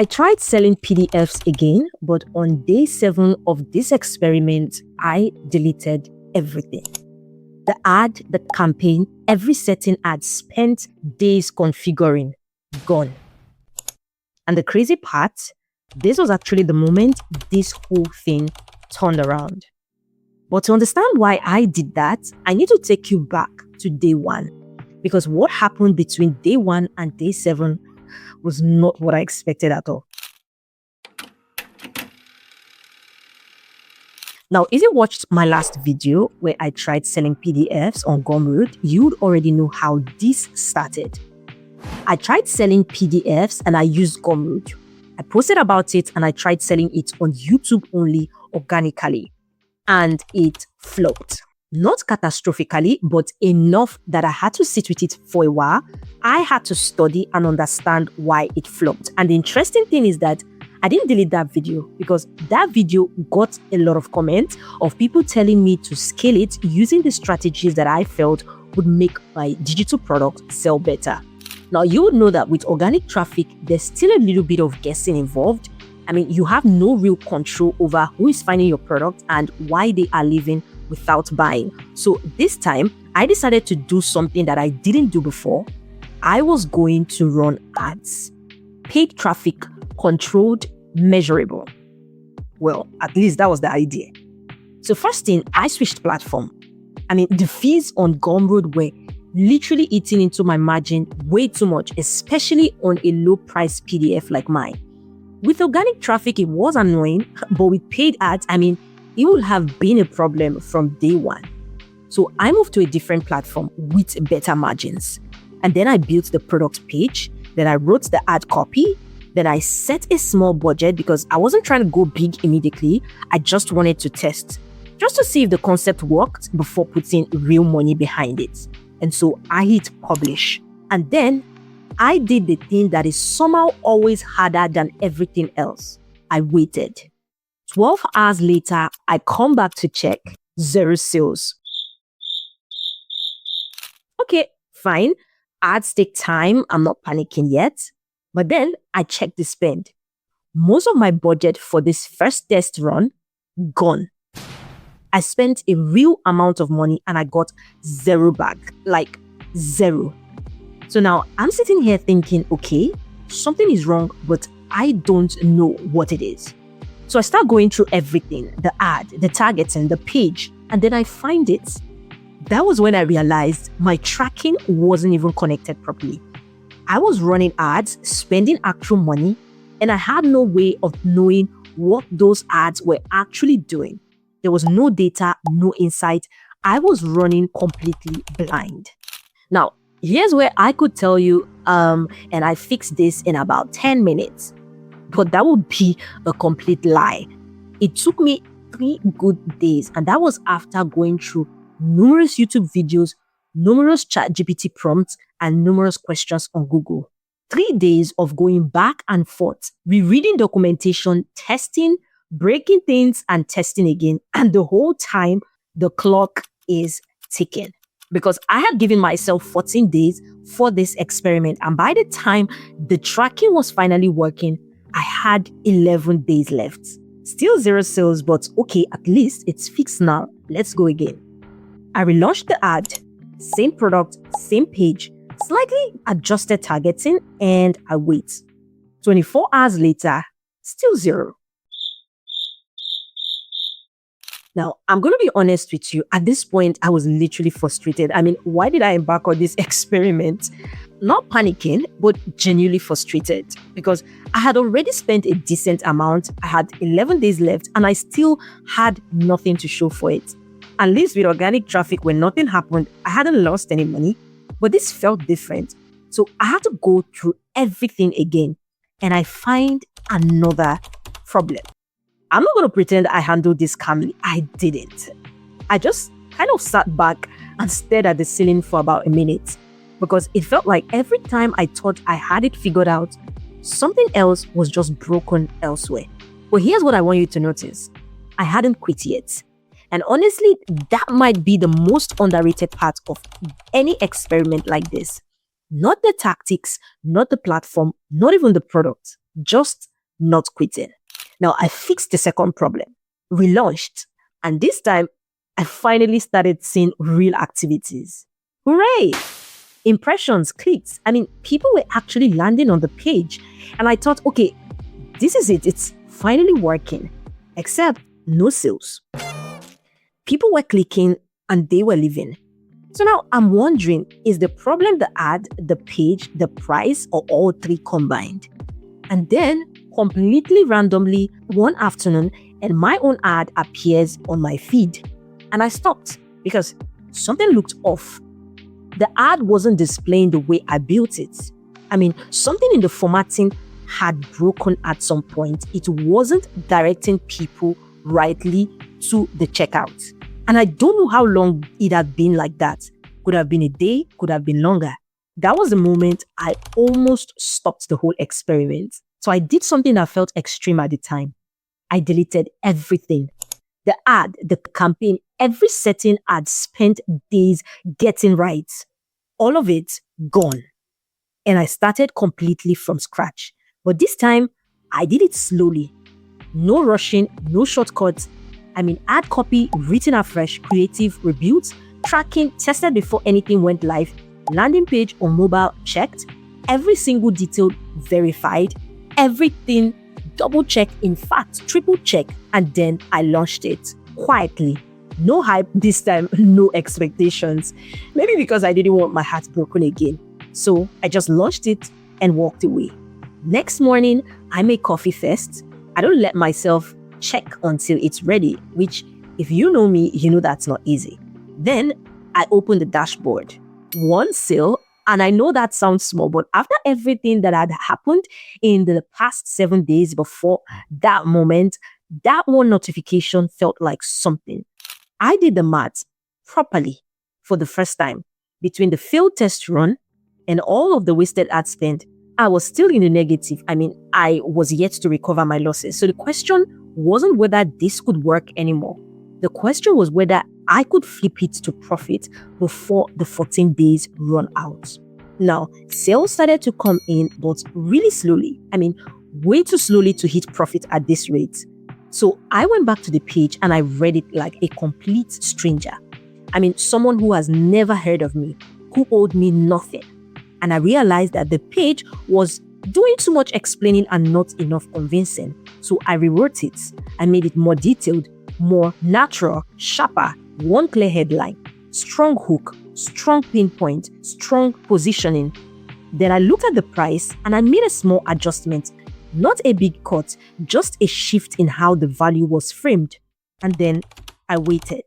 I tried selling PDFs again, but on day 7 of this experiment, I deleted everything. The ad, the campaign, every setting I'd spent days configuring, gone. And the crazy part, this was actually the moment this whole thing turned around. But to understand why I did that, I need to take you back to day 1. Because what happened between day 1 and day 7 was not what I expected at all. Now, if you watched my last video where I tried selling PDFs on Gumroad, you'd already know how this started. I tried selling PDFs and I used Gumroad. I posted about it and I tried selling it on YouTube only organically. And it flopped. Not catastrophically, but enough that I had to sit with it for a while. I had to study and understand why it flopped. And the interesting thing is that I didn't delete that video because that video got a lot of comments of people telling me to scale it using the strategies that I felt would make my digital product sell better. Now, you would know that with organic traffic, there's still a little bit of guessing involved. I mean, you have no real control over who is finding your product and why they are leaving without buying. So this time, I decided to do something that I didn't do before. I was going to run ads. Paid traffic, controlled, measurable. Well, at least that was the idea. So first thing, I switched platform. I mean, the fees on Gumroad were literally eating into my margin way too much, especially on a low price PDF like mine. With organic traffic, it was annoying, but with paid ads, I mean, it would have been a problem from day 1. So I moved to a different platform with better margins. And then I built the product page, then I wrote the ad copy, then I set a small budget because I wasn't trying to go big immediately. I just wanted to test, just to see if the concept worked before putting real money behind it. And so I hit publish. And then I did the thing that is somehow always harder than everything else. I waited. 12 hours later, I come back to check, 0 sales. Okay, fine. Ads take time. I'm not panicking yet. But then I checked the spend. Most of my budget for this first test run, gone. I spent a real amount of money and I got 0 back, like 0. So now I'm sitting here thinking, okay, something is wrong, but I don't know what it is. So I start going through everything, the ad, the targeting, the page, and then I find it. That was when I realized my tracking wasn't even connected properly. I was running ads, spending actual money, and I had no way of knowing what those ads were actually doing. There was no data, no insight. I was running completely blind. Now, here's where I could tell you, and I fixed this in about 10 minutes. But that would be a complete lie. It took me 3 good days, and that was after going through numerous YouTube videos, numerous ChatGPT prompts, and numerous questions on Google. 3 days of going back and forth, rereading documentation, testing, breaking things, and testing again. And the whole time, the clock is ticking. Because I had given myself 14 days for this experiment. And by the time the tracking was finally working, I had 11 days left. Still 0 sales, but okay, at least it's fixed now. Let's go again. I relaunched the ad, same product, same page, slightly adjusted targeting, and I wait. 24 hours later, still 0. Now, I'm going to be honest with you. At this point, I was literally frustrated. I mean, why did I embark on this experiment? Not panicking, but genuinely frustrated because I had already spent a decent amount. I had 11 days left and I still had nothing to show for it. At least with organic traffic, when nothing happened, I hadn't lost any money, but this felt different. So I had to go through everything again and I find another problem. I'm not going to pretend I handled this calmly. I didn't. I just kind of sat back and stared at the ceiling for about a minute because it felt like every time I thought I had it figured out, something else was just broken elsewhere. But here's what I want you to notice. I hadn't quit yet. And honestly, that might be the most underrated part of any experiment like this. Not the tactics, not the platform, not even the product, just not quitting. Now, I fixed the second problem, relaunched, and this time I finally started seeing real activities. Hooray! Impressions, clicks. People were actually landing on the page. And I thought, okay, this is it. It's finally working. Except no sales. People were clicking and they were leaving. So now I'm wondering, is the problem the ad, the page, the price, or all three combined? And then, completely randomly, one afternoon, and my own ad appears on my feed. And I stopped because something looked off. The ad wasn't displaying the way I built it. Something in the formatting had broken at some point. It wasn't directing people rightly to the checkout. And I don't know how long it had been like that. Could have been a day, could have been longer. That was the moment I almost stopped the whole experiment. So I did something that felt extreme at the time. I deleted everything. The ad, the campaign, every setting I'd spent days getting right. All of it gone. And I started completely from scratch. But this time, I did it slowly. No rushing, no shortcuts. Ad copy, written afresh, creative, rebuilt, tracking, tested before anything went live, landing page on mobile checked, every single detail verified, everything double check, in fact, triple check, and then I launched it quietly. No hype this time, no expectations. Maybe because I didn't want my heart broken again. So I just launched it and walked away. Next morning, I make coffee first. I don't let myself check until it's ready, which if you know me, you know that's not easy. Then I open the dashboard. One sale, and I know that sounds small, but after everything that had happened in the past 7 days before that moment, that one notification felt like something. I did the math properly for the first time. Between the failed test run and all of the wasted ad spend, I was still in the negative. I was yet to recover my losses. So the question wasn't whether this could work anymore. The question was whether I could flip it to profit before the 14 days run out. Now, sales started to come in, but really slowly. Way too slowly to hit profit at this rate. So I went back to the page and I read it like a complete stranger. Someone who has never heard of me, who owed me nothing. And I realized that the page was doing too much explaining and not enough convincing. So I rewrote it. I made it more detailed, more natural, sharper, one clear headline, strong hook, strong pinpoint, strong positioning. Then I looked at the price and I made a small adjustment. Not a big cut, just a shift in how the value was framed. And then I waited.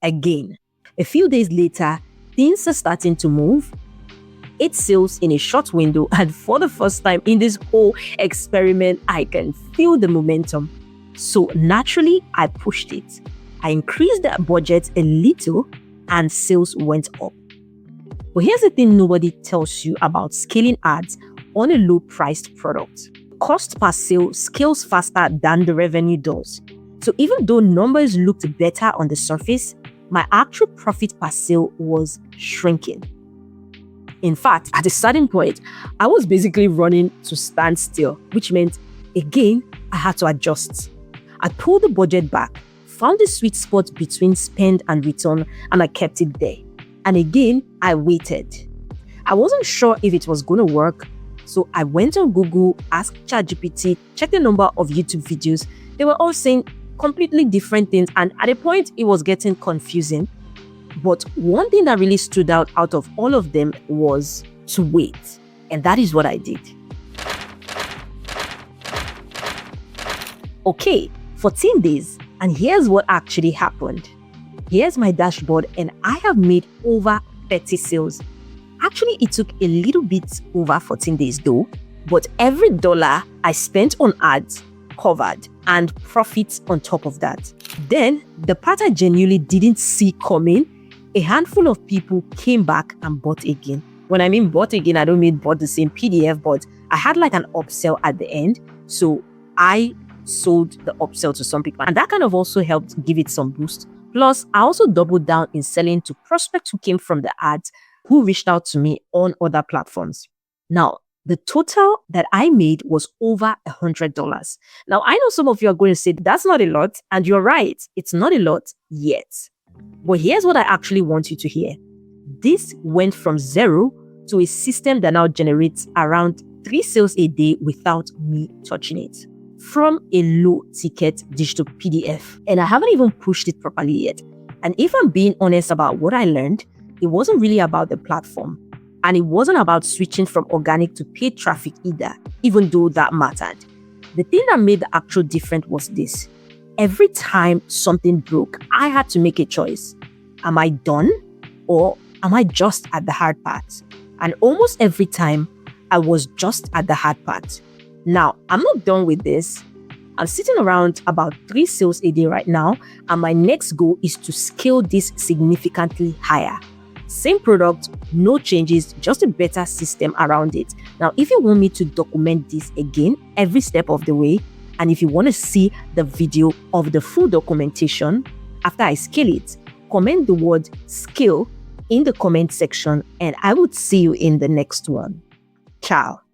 Again. A few days later, things are starting to move. 8 sales in a short window, and for the first time in this whole experiment, I can feel the momentum. So naturally, I pushed it. I increased the budget a little and sales went up. But here's the thing nobody tells you about scaling ads on a low-priced product. Cost per sale scales faster than the revenue does. So even though numbers looked better on the surface, my actual profit per sale was shrinking. In fact, at a certain point, I was basically running to stand still, which meant, again, I had to adjust. I pulled the budget back, found the sweet spot between spend and return, and I kept it there. And again, I waited. I wasn't sure if it was going to work, so I went on Google, asked ChatGPT, checked the number of YouTube videos. They were all saying completely different things, and at a point, it was getting confusing. But one thing that really stood out of all of them was to wait. And that is what I did. Okay, 14 days. And here's what actually happened. Here's my dashboard and I have made over 30 sales. Actually, it took a little bit over 14 days though. But every dollar I spent on ads covered and profits on top of that. Then the part I genuinely didn't see coming, a handful of people came back and bought again. When I mean bought again, I don't mean bought the same PDF, but I had like an upsell at the end. So I sold the upsell to some people. And that kind of also helped give it some boost. Plus, I also doubled down in selling to prospects who came from the ads, who reached out to me on other platforms. Now, The total that I made was over $100. Now, I know some of you are going to say that's not a lot, and you're right, it's not a lot yet. But here's what I actually want you to hear. This went from zero to a system that now generates around 3 sales a day without me touching it, from a low ticket digital PDF. And I haven't even pushed it properly yet. And if I'm being honest about what I learned, it wasn't really about the platform. And it wasn't about switching from organic to paid traffic either, even though that mattered. The thing that made the actual difference was this. Every time something broke, I had to make a choice. Am I done? Or am I just at the hard part? And almost every time, I was just at the hard part. Now, I'm not done with this. I'm sitting around about 3 sales a day right now, and my next goal is to scale this significantly higher. Same product, no changes, just a better system around it. Now, if you want me to document this again every step of the way, and if you want to see the video of the full documentation after I scale it, comment the word scale in the comment section, and I would see you in the next one. Ciao.